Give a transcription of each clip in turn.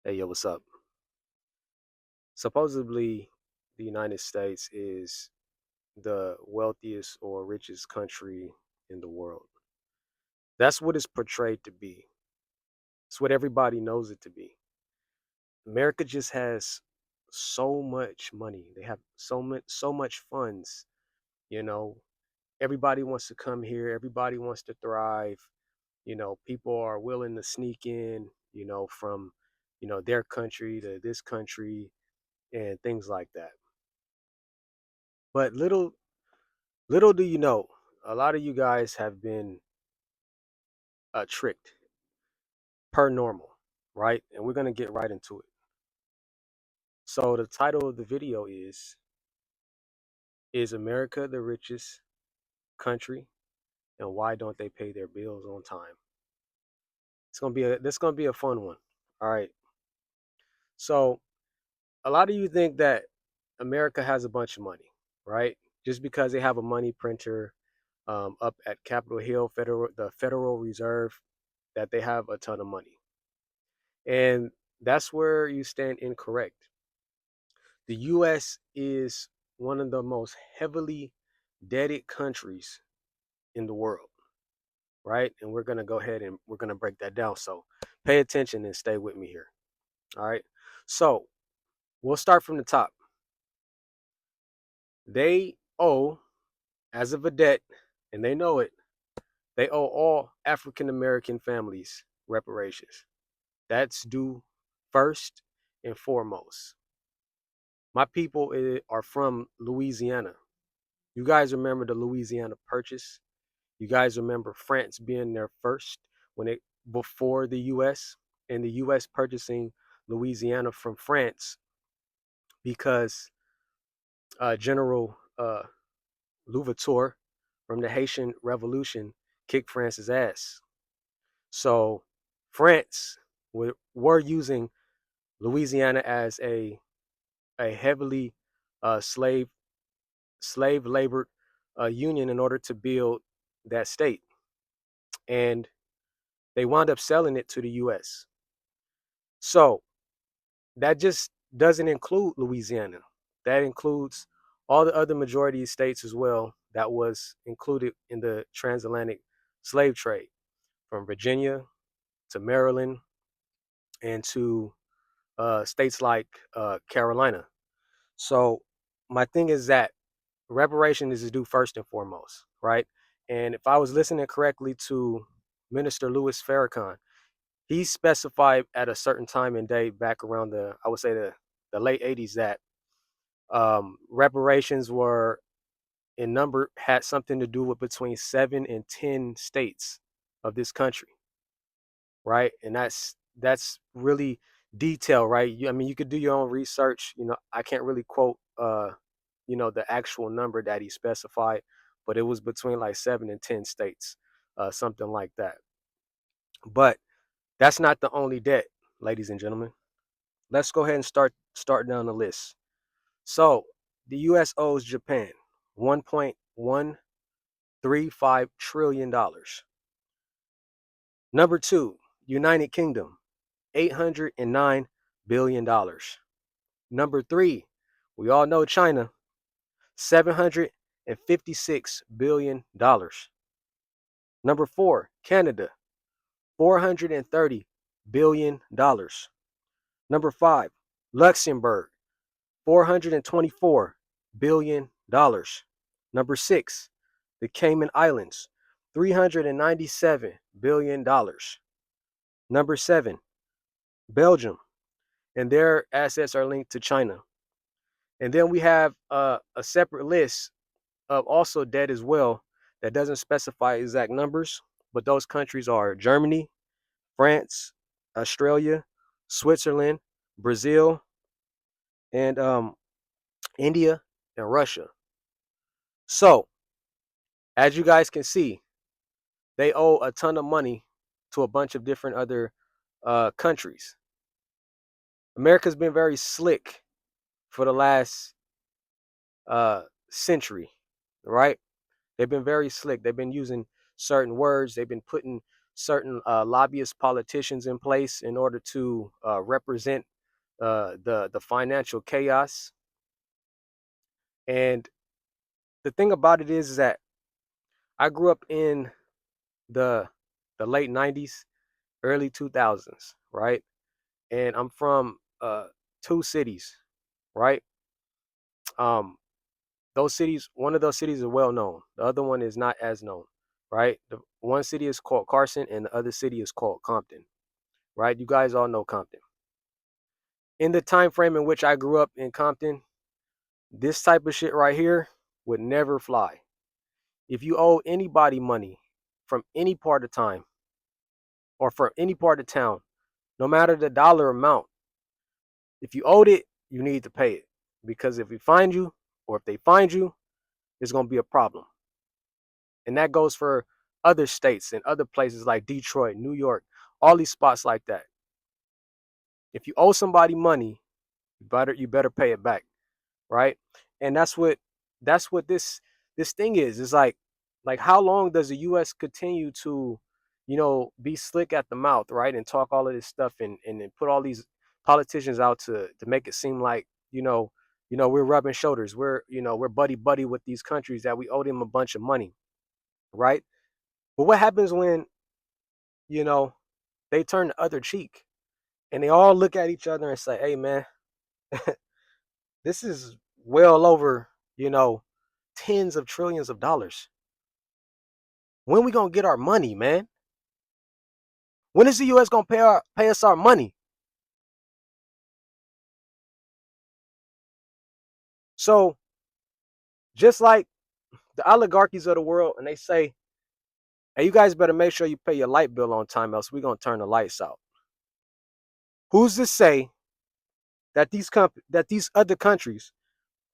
Hey, yo, what's up? Supposedly, the United States is the wealthiest or richest country in the world. That's what it's portrayed to be. It's what everybody knows it to be. America just has so much money. They have so much funds, you know. Everybody wants to come here, everybody wants to thrive. People are willing to sneak in, from, their country to this country and things like that. But little do you know, a lot of you guys have been tricked per normal, right? And we're going to get right into it. So, the title of the video is America the richest country and why don't they pay their bills on time? This going to be a fun one. All right. So, a lot of you think that America has a bunch of money, right? Just because they have a money printer up at Capitol Hill, the Federal Reserve, that they have a ton of money. And that's where you stand incorrect. The US is one of the most heavily indebted countries in the world, right? And we're going to go ahead and we're going to break that down. So pay attention and stay with me here. All right. So we'll start from the top. They owe, as of a debt, and they know it, they owe all African American families reparations. That's due first and foremost. My people are from Louisiana. You guys remember the Louisiana Purchase? You guys remember France being there first when it before the U.S. and the U.S. purchasing Louisiana from France because General Louverture from the Haitian Revolution kicked France's ass. So France were using Louisiana as a heavily slave labored union in order to build that state, and they wound up selling it to the U.S. So that just doesn't include Louisiana. That includes all the other majority states as well that was included in the transatlantic slave trade, from Virginia to Maryland and to states like Carolina. So my thing is that reparation is due first and foremost, right? And if I was listening correctly to Minister Louis Farrakhan, he specified at a certain time and day back around I would say the late 80s that reparations were in number had something to do with between 7 and 10 states of this country, right? And that's really detailed, right? I mean, you could do your own research. I can't really quote the actual number that he specified, but it was between like 7 and 10 states, something like that. But that's not the only debt, ladies and gentlemen. Let's go ahead and start down the list. So the U.S. owes Japan $1.135 trillion. Number two, United Kingdom, $809 billion. Number three, we all know China, $756 billion. Number four, Canada, $430 billion. Number five, Luxembourg, $424 billion. Number six, the Cayman Islands, $397 billion. Number seven, Belgium, and their assets are linked to China. And then we have a separate list of also debt as well that doesn't specify exact numbers, but those countries are Germany, France, Australia, Switzerland, Brazil, and India and Russia. So, as you guys can see, they owe a ton of money to a bunch of different other countries. America's been very slick for the last century, right? They've been very slick. They've been using certain words. They've been putting certain lobbyist politicians in place in order to represent the financial chaos. And the thing about it is that I grew up in the late 90s, early 2000s, right? And I'm from two cities, right? Um, those cities, one of those cities is well known. The other one is not as known, right? The one city is called Carson, and the other city is called Compton, right? You guys all know Compton. In the time frame in which I grew up in Compton, this type of shit right here would never fly. If you owe anybody money from any part of time or from any part of town, no matter the dollar amount, if you owed it, you need to pay it. Because if we find you, or if they find you, it's going to be a problem. And that goes for other states and other places like Detroit, New York, all these spots like that. If you owe somebody money, you better pay it back, right? And that's what this thing is. It's like how long does the US continue to, be slick at the mouth, right? And talk all of this stuff and put all these politicians out to make it seem like, we're rubbing shoulders. We're buddy buddy with these countries that we owe them a bunch of money, right? But what happens when, you know, they turn the other cheek and they all look at each other and say, "Hey man, this is well over, tens of trillions of dollars. When we gonna get our money, man? When is the US gonna pay us our money?" So just like the oligarchies of the world, and they say, "Hey, you guys better make sure you pay your light bill on time, else we're gonna turn the lights out." Who's to say that these other countries,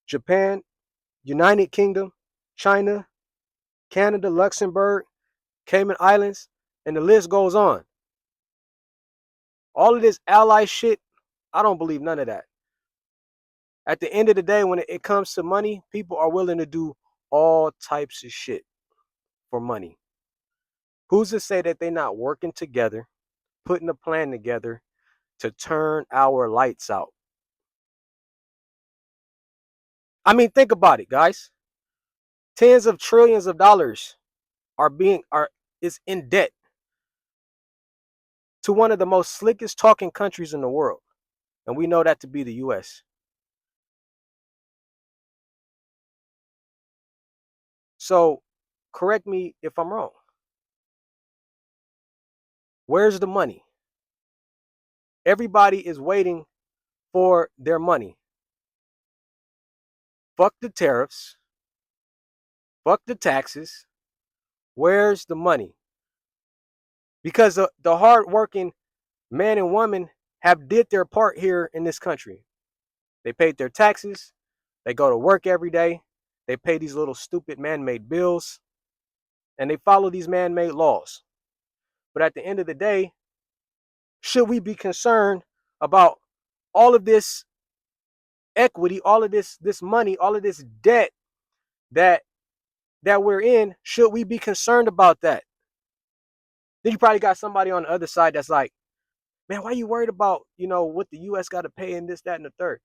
Japan, United Kingdom, China, Canada, Luxembourg, Cayman Islands, and the list goes on. All of this ally shit, I don't believe none of that. At the end of the day, when it comes to money, people are willing to do all types of shit for money. Who's to say that they're not working together, putting a plan together to turn our lights out? I mean, think about it, guys. Tens of trillions of dollars is in debt to one of the most slickest talking countries in the world. And we know that to be the US. So, correct me if I'm wrong. Where's the money? Everybody is waiting for their money. Fuck the tariffs. Fuck the taxes. Where's the money? Because the hardworking man and woman have did their part here in this country. They paid their taxes. They go to work every day. They pay these little stupid man-made bills. And they follow these man-made laws. But at the end of the day, should we be concerned about all of this equity, all of this money, all of this debt that we're in? Should we be concerned about that? Then you probably got somebody on the other side that's like, "Man, why are you worried about, what the US got to pay and this, that, and the third?"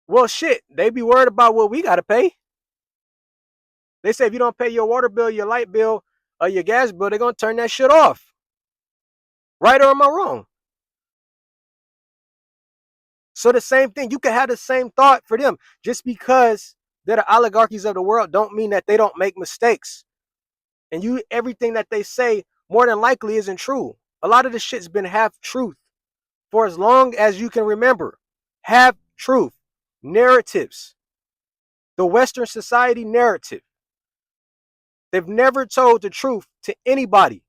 Well, shit, they be worried about what we got to pay. They say if you don't pay your water bill, your light bill, or your gas bill, they're going to turn that shit off. Right, or am I wrong? So the same thing, you can have the same thought for them. Just because they're the oligarchies of the world don't mean that they don't make mistakes. And everything that they say more than likely isn't true. A lot of the shit's been half truth for as long as you can remember. Half truth. Narratives. The Western society narrative. They've never told the truth to anybody.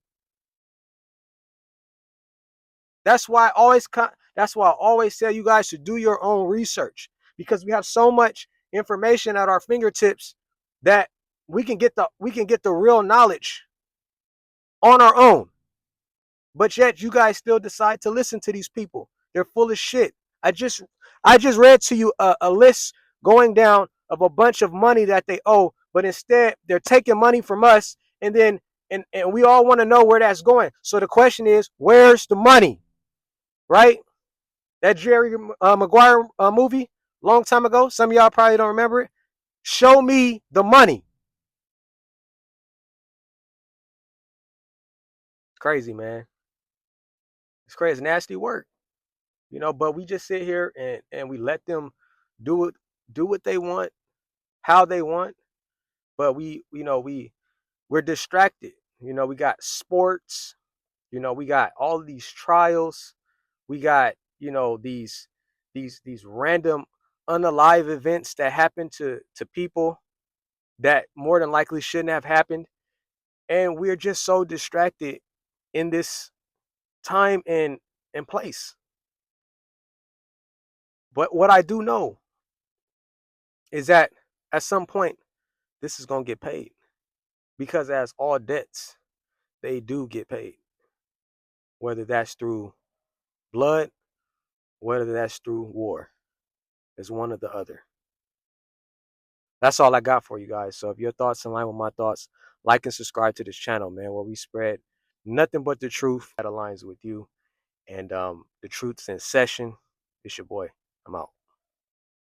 That's why I always tell you guys to do your own research, because we have so much information at our fingertips that we can get the real knowledge on our own. But yet you guys still decide to listen to these people. They're full of shit. I just read to you a list going down of a bunch of money that they owe, but instead they're taking money from us and then And we all want to know where that's going. So the question is, where's the money? Right? That Jerry Maguire movie, long time ago. Some of y'all probably don't remember it. Show me the money. It's crazy, man. It's crazy. Nasty work. But we just sit here and we let them do it, do what they want, how they want. But we're distracted. We got sports. We got all of these trials. We got these random unalive events that happen to people that more than likely shouldn't have happened, and we're just so distracted in this time and place. But what I do know is that at some point this is going to get paid, because as all debts, they do get paid, whether that's through blood, whether that's through war. It's one or the other. That's all I got for you guys. So if your thoughts align with my thoughts, like and subscribe to this channel, man, where we spread nothing but the truth that aligns with you. And the truth's in session. It's your boy. I'm out.